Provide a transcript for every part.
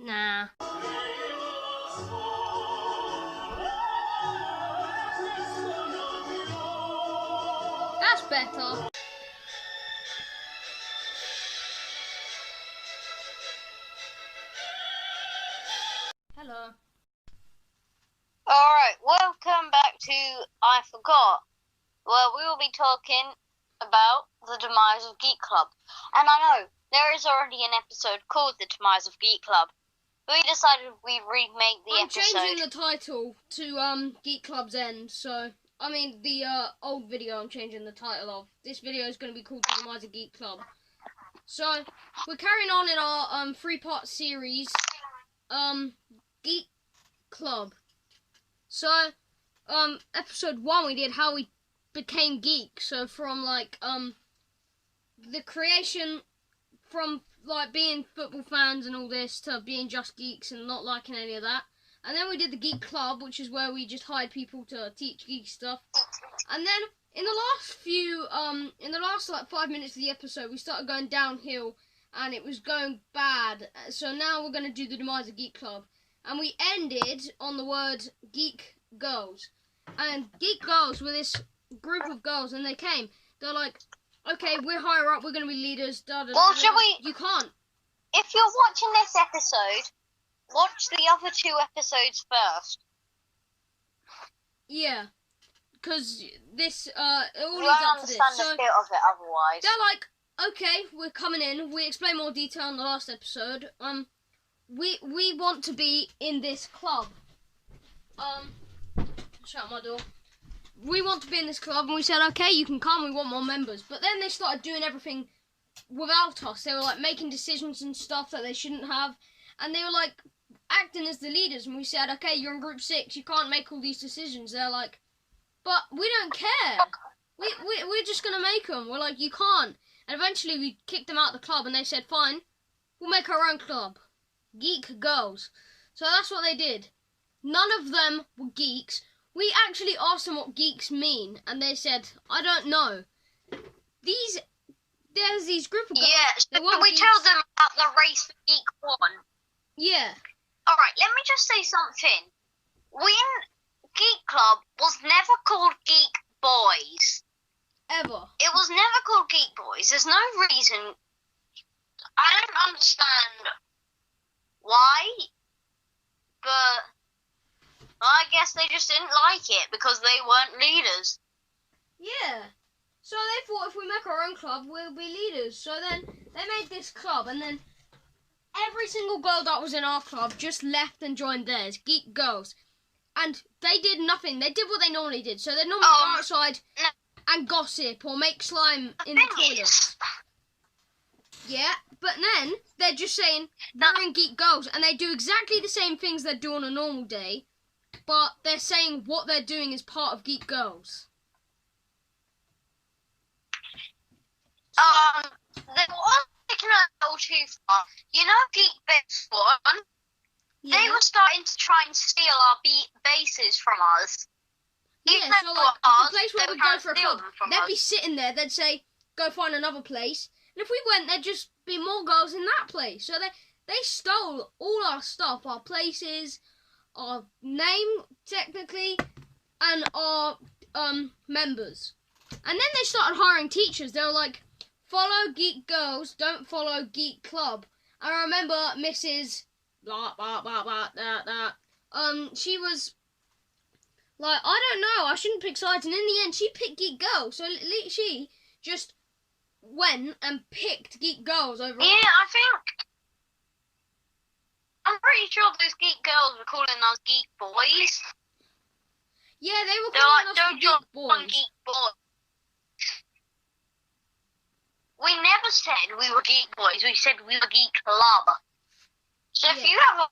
Nah. That's better. Hello. Alright, welcome back to I Forgot, where we will be talking about the demise of Geek Club. And I know, there is already an episode called The Demise of Geek Club. We decided we'd remake the episode. I'm changing the title to Geek Club's End, so I mean the old video I'm changing the title of. This video is going to be called The Demise of Geek Club. So we're carrying on in our three-part series, Geek Club. So episode 1 we did how we became geek. So from like the creation, from like being football fans and all this to being just geeks and not liking any of that. And then we did the Geek Club, which is where we just hired people to teach geek stuff. And then in the last like 5 minutes of the episode, we started going downhill and it was going bad. So now we're going to do the demise of Geek Club. And we ended on the word geek girls. And geek girls were this group of girls, and they came. They're like, okay, we're higher up, we're going to be leaders. Da, da, Well, da, shall da. we... You can't. If you're watching this episode, watch the other 2 episodes first. Yeah. Because this, it all You leads won't up to this. understand So the bit of it otherwise. they're like, okay, we're coming in. We explain more detail in the last episode. We want to be in this club. Shut my door. We want to be in this club, and we said, okay, you can come, we want more members. But then they started doing everything without us. They were like making decisions and stuff that they shouldn't have, and they were like acting as the leaders, and we said, okay, you're in group 6, you can't make all these decisions. They're like, but we don't care. We're just gonna make them. We're like, you can't. And eventually we kicked them out of the club, and they said, fine, we'll make our own club. Geek Girls. So that's what they did. None of them were geeks. We actually asked them what geeks mean, and they said, I don't know. There's these group of guys. Yeah, so weren't can we geeks. tell them about the race for Geek 1? Yeah. Alright, let me just say something. Geek Club was never called Geek Boys. Ever. It was never called Geek Boys. There's no reason. I don't understand why, but I guess they just didn't like it because they weren't leaders. Yeah. So they thought if we make our own club, we'll be leaders. So then they made this club, and then every single girl that was in our club just left and joined theirs, Geek Girls. And they did nothing. They did what they normally did. So they'd normally go outside and gossip or make slime in the toilet. Yeah, but then they're just saying, we're in Geek Girls, and they do exactly the same things they do on a normal day, but they're saying what they're doing is part of Geek Girls. They were taking it a little too far. You know Geek Base 1? Yeah. They were starting to try and steal our bases from us. Yeah, Even so though like, ours, the place where they we were go trying for a to steal club, them from they'd us. be sitting there, they'd say, go find another place. And if we went, there'd just be more girls in that place. So they stole all our stuff, our places, our name, technically, and our members. And then they started hiring teachers. They were like, follow Geek Girls, don't follow Geek Club. And I remember Mrs. Blah, blah, blah, blah, blah, blah. She was like, I don't know, I shouldn't pick sides. And in the end, she picked Geek Girls. So she just went and picked Geek Girls over. Yeah, I'm pretty sure those Geek Girls were calling us Geek Boys. Yeah, they were They're calling like, us don't the join Geek Boys. Geek Boys. We never said we were Geek Boys, we said we were Geek Club. So if Yeah. you have a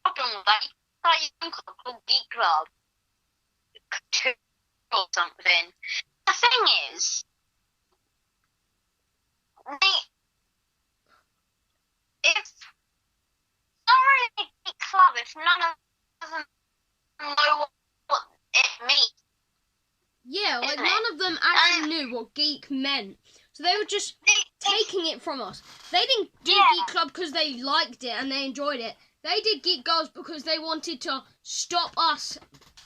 problem with that, you can start your own club called Geek Club. Or something. The thing is, it's not really a Geek Club if none of them know what it means. Yeah, like Isn't none it? of them actually knew what geek meant. So they were just taking it from us. They didn't do Yeah. Geek Club because they liked it and they enjoyed it. They did Geek Girls because they wanted to stop us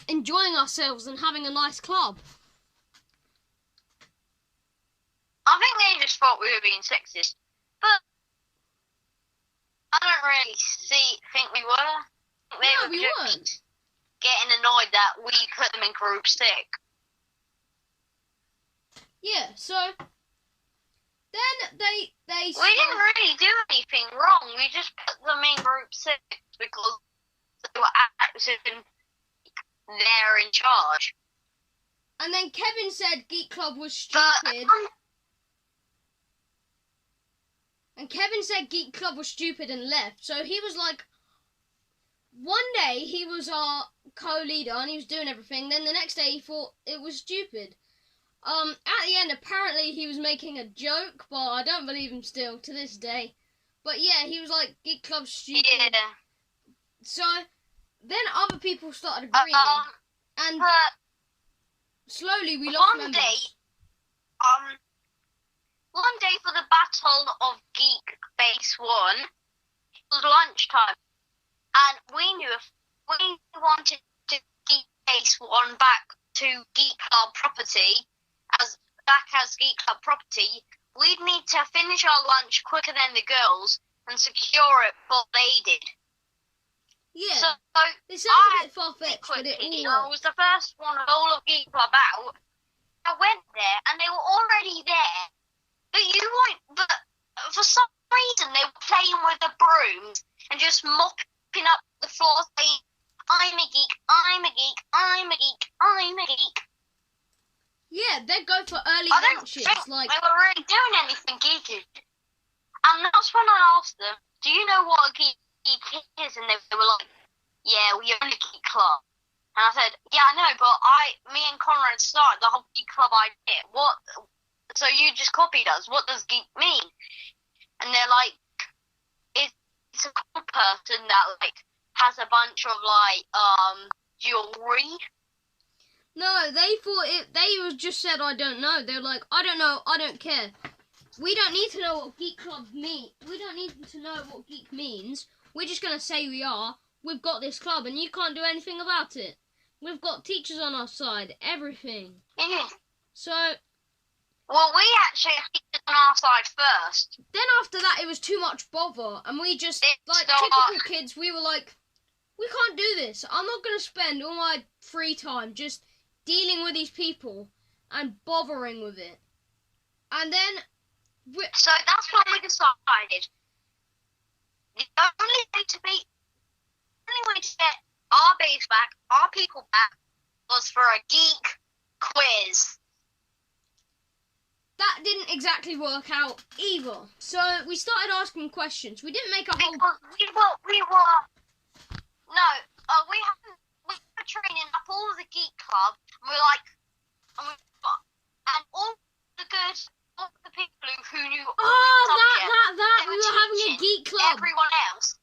enjoying ourselves and having a nice club. I think they just thought we were being sexist, but I don't really think we were. No, we weren't. Getting annoyed that we put them in group 6. Yeah, so then they We didn't really do anything wrong. We just put them in group 6 because they were acting there in charge. And then Kevin said Geek Club was stupid. And Kevin said Geek Club was stupid and left. So he was like, one day he was our co-leader and he was doing everything. Then the next day he thought it was stupid. At the end, apparently he was making a joke, but I don't believe him still to this day. But yeah, he was like, Geek Club's stupid. Yeah. So then other people started agreeing. And slowly we lost members. One day for the Battle of Geek Base 1, it was lunchtime. And we knew if we wanted to Geek Base 1 back to Geek Club property, as Geek Club property, we'd need to finish our lunch quicker than the girls and secure it before they did. Yeah, so it sounds a bit far-fetched, but it all I was the first one of all of Geek Club out. I went there and they were already there. But for some reason they were playing with the brooms and just mopping up the floor saying, I'm a geek, I'm a geek, I'm a geek, I'm a geek. Yeah, they'd go for early lunches. They were really doing anything geeky. And that's when I asked them, do you know what a geek is? And they were like, yeah, we own a geek club. And I said, yeah, I know, but me and Conrad started the whole geek club idea. What? So you just copied us. What does geek mean? And they're like, it's a cool person that like has a bunch of like jewelry. No, they thought it. They just said, I don't know. They're like, I don't know. I don't care. We don't need to know what Geek Club mean. We don't need to know what geek means. We're just gonna say we are. We've got this club, and you can't do anything about it. We've got teachers on our side. Everything. Yeah. So. Well, we actually had teachers on our side first. Then after that, it was too much bother, and we just, typical kids, we were like, we can't do this. I'm not going to spend all my free time just dealing with these people and bothering with it. And then... So that's when we decided the only way to get our base back, our people back, was for a geek quiz. That didn't exactly work out either. So we started asking questions. We didn't make a whole... We were training up all of the geek club. And and all the people who knew... We were having a geek club. Everyone else.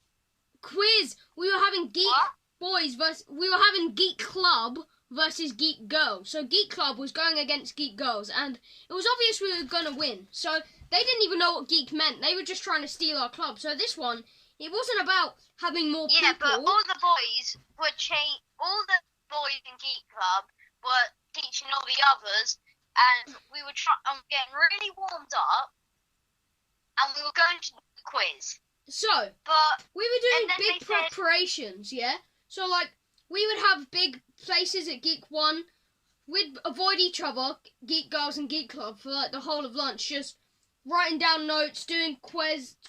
Quiz. We were having geek boys versus... We were having geek club versus Geek Girl. So Geek Club was going against Geek Girls, and it was obvious we were going to win. So they didn't even know what geek meant. They were just trying to steal our club. So this one, it wasn't about having more people. Yeah, but all the boys in Geek Club were teaching all the others, and we were getting really warmed up, and we were going to do the quiz. So, but we were doing big preparations, yeah? So, like, we would have big places at Geek 1. We'd avoid each other, Geek Girls and Geek Club, for like the whole of lunch. Just writing down notes, doing questions,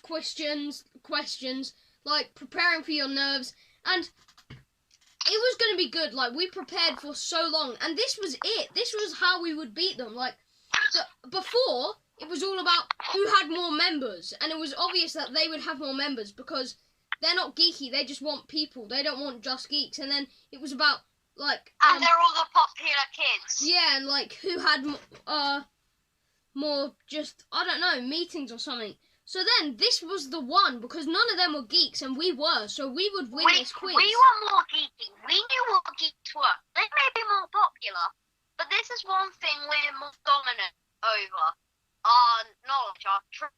like preparing for your nerves. And it was going to be good. Like, we prepared for so long. And this was it. This was how we would beat them. Like, before, it was all about who had more members. And it was obvious that they would have more members because... They're not geeky, they just want people. They don't want just geeks. And then it was about, like... And they're all the popular kids. Yeah, and, like, who had more just, I don't know, meetings or something. So then, this was the one, because none of them were geeks, and we were. So we would win this quiz. We were more geeky. We knew what geeks were. They may be more popular, but this is one thing we're more dominant over. Our knowledge, our truth.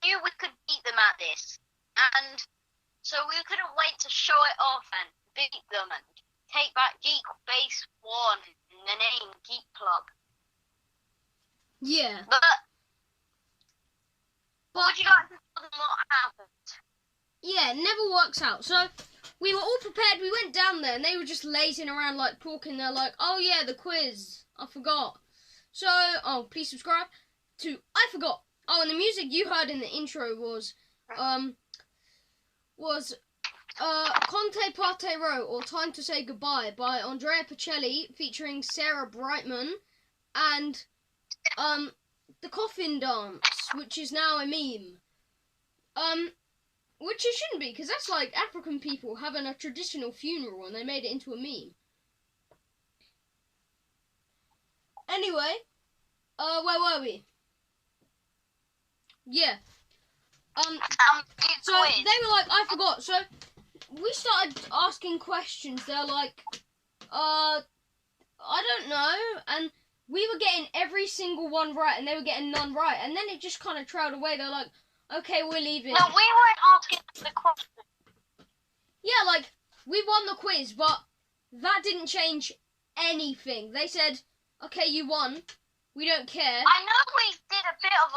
Knew we could beat them at this, and so we couldn't wait to show it off and beat them and take back Geek Base 1 and the name Geek Club. Yeah. But would you like to tell them what happened? Yeah, it never works out. So we were all prepared. We went down there and they were just lazing around, like talking. They're like, "Oh yeah, the quiz. I forgot." So, oh, please subscribe to I Forgot. Oh, and the music you heard in the intro was Conte Parte Ro, or Time to Say Goodbye, by Andrea Pacelli, featuring Sarah Brightman, and The Coffin Dance, which is now a meme. Which it shouldn't be, because that's like African people having a traditional funeral and they made it into a meme. Anyway, where were we? Yeah. So they were like, I forgot. So we started asking questions. They're like, I don't know. And we were getting every single one right, and they were getting none right. And then it just kind of trailed away. They're like, okay, we're leaving. No, we weren't asking the question. Yeah, like, we won the quiz, but that didn't change anything. They said, okay, you won. We don't care. I know we did a bit of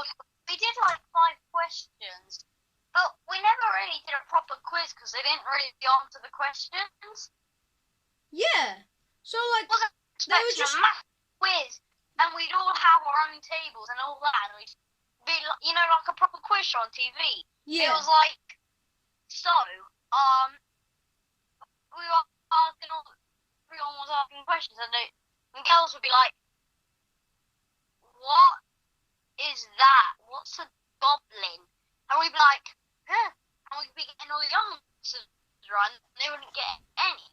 we did like 5 questions, but we never really did a proper quiz because they didn't really answer the questions. Yeah. So, like, I wasn't expecting a math quiz, and we'd all have our own tables and all that, and we'd be, you know, like a proper quiz show on TV. Yeah. It was like, so, we were asking everyone was asking questions, and girls would be like, what is that? What's a goblin? And we'd be like, huh? And we'd be getting all the answers right, and they wouldn't get any.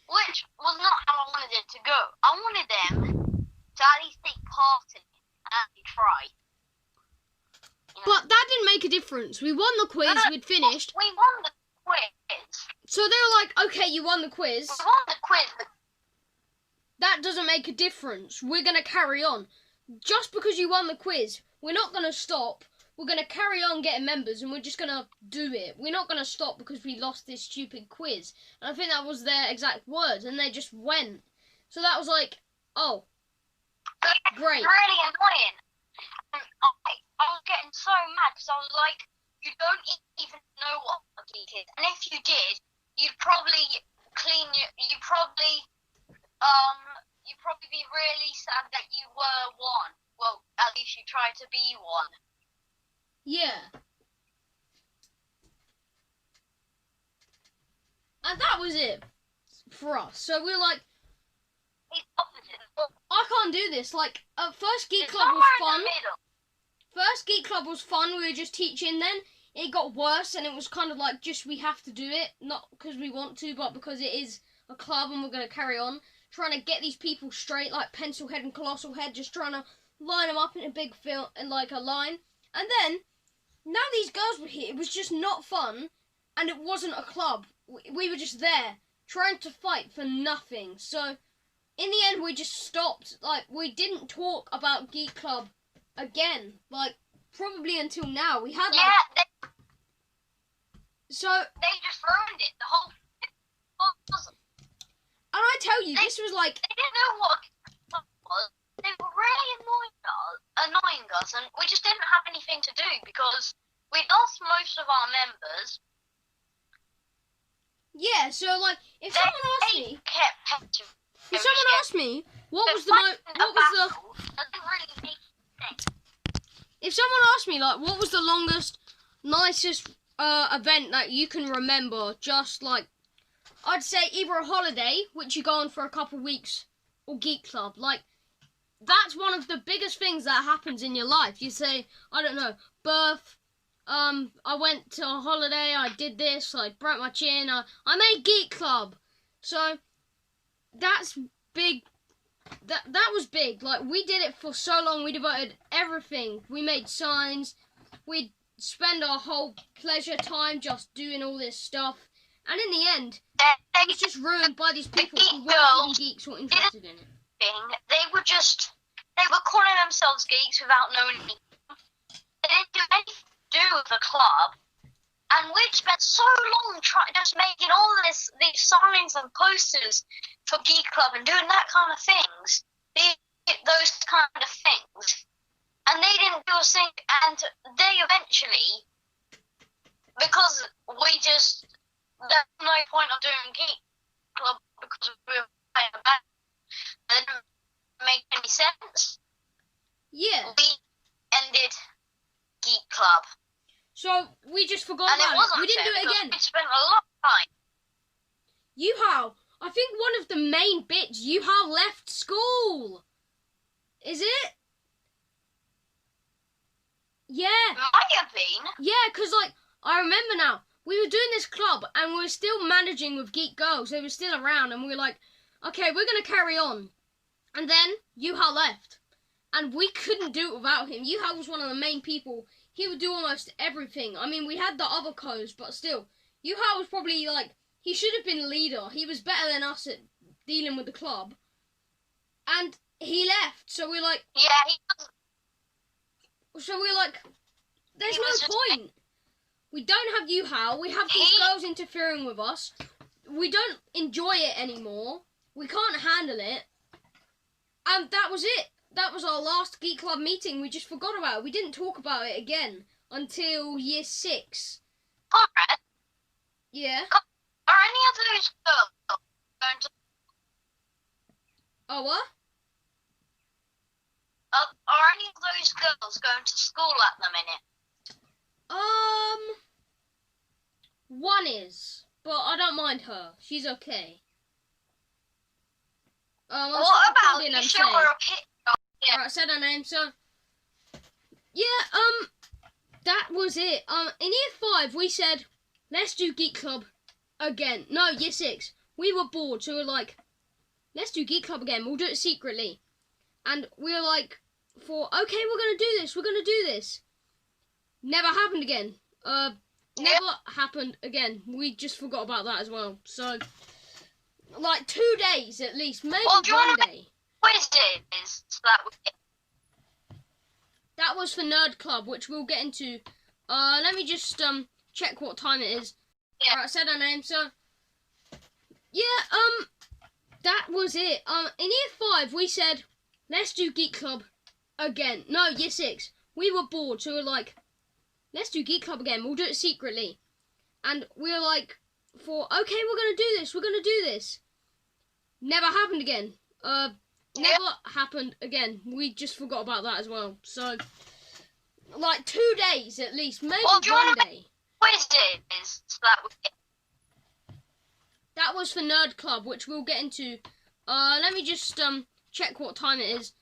Which was not how I wanted it to go. I wanted them to at least take part in it and actually try. You know? But that didn't make a difference. We won the quiz, we'd finished. We won the quiz. So they were like, okay, you won the quiz. We won the quiz. That doesn't make a difference. We're going to carry on. Just because you won the quiz, we're not going to stop. We're going to carry on getting members and we're just going to do it. We're not going to stop because we lost this stupid quiz. And I think that was their exact words, and they just went. So that was like, oh, great. Really annoying. And I was getting so mad because I was like, you don't even know what a geek is. And if you did, you'd probably be really sad that you were one. Well, at least you tried to be one. Yeah. And that was it for us. So we were like, It's opposite. I can't do this. Like, first Geek Club was fun. First Geek Club was fun. We were just teaching. Then it got worse, and it was kind of like just we have to do it, not because we want to, but because it is a club and we're going to carry on. Trying to get these people straight, like Pencil Head and Colossal Head, just trying to line them up in a big field and like a line. And then now these girls were here. It was just not fun, and it wasn't a club. We were just there trying to fight for nothing. So in the end, we just stopped. Like, we didn't talk about Geek Club again. Like, probably until now. We had like, so they just ruined it. The whole puzzle. And I tell you, this was like... They didn't know what it was. They were really annoying us, and we just didn't have anything to do because we lost most of our members. Yeah, so like, if someone asked me... If someone asked me, if someone asked me, like, what was the longest, nicest event that you can remember, just like, I'd say either a holiday, which you go on for a couple of weeks, or Geek Club. Like, that's one of the biggest things that happens in your life. You say, I don't know, birth, I went to a holiday, I did this, I broke my chin, I made Geek Club. So, that's big. That was big. Like, we did it for so long, we devoted everything. We made signs, we'd spend our whole pleasure time just doing all this stuff. And in the end, it was just ruined by these people who weren't even geeks or interested in it. They were calling themselves geeks without knowing anything. They didn't do anything to do with the club. And we spent so long just making all these signs and posters for Geek Club and doing that kind of things. Those kind of things. And they didn't do a thing, and they eventually, because there's no point of doing Geek Club because we were playing back. It didn't make any sense. Yeah. We ended Geek Club. So we just forgot And about it wasn't We didn't do fair it because again. we spent a lot of time. Yuhao, I think one of the main bits, Yuhao left school. Is it? Yeah. Might have been. Yeah, because, like, I remember now. We were doing this club, and we were still managing with Geek Girls. They were still around, and we were like, okay, we're going to carry on. And then Yuhao left. And we couldn't do it without him. Yuhao was one of the main people. He would do almost everything. I mean, we had the other codes, but still. Yuhao was probably, like, he should have been leader. He was better than us at dealing with the club. And he left, so we're like... Yeah, he was. So we're like, there's He was no just- point. We don't have Yuhao. We have these girls interfering with us. We don't enjoy it anymore. We can't handle it. And that was it. That was our last Geek Club meeting. We just forgot about it. We didn't talk about it again until year 6. Conrad, Yeah. are any of those girls going to... Oh, what? Are any of those girls going to school at the minute? One is, but I don't mind her. She's okay. I'll What stop about recording you and show say. her a picture? Yeah. Alright, I said her name, so... Yeah, that was it. In year 5, we said, let's do Geek Club again. No, year 6. We were bored, so we were like, let's do Geek Club again. We'll do it secretly. And we were like, okay, we're gonna do this. Never happened again. Never happened again. We just forgot about that as well. So, like 2 days at least, maybe Well, do you 1 wanna day. Quizzes that we... That was for Nerd Club, which we'll get into. Let me just check what time it is. Yeah. Alright, I said her name, so... Yeah, that was it. In year 5, we said, let's do Geek Club again. No, year 6. We were bored, so we were like, let's do Geek Club again. We'll do it secretly. And we were like, okay, we're gonna do this. Never happened again. Never happened again. We just forgot about that as well. So, like 2 days at least, maybe Well, do you 1 wanna day. Quizzes that we... That was for Nerd Club, which we'll get into. Let me just check what time it is.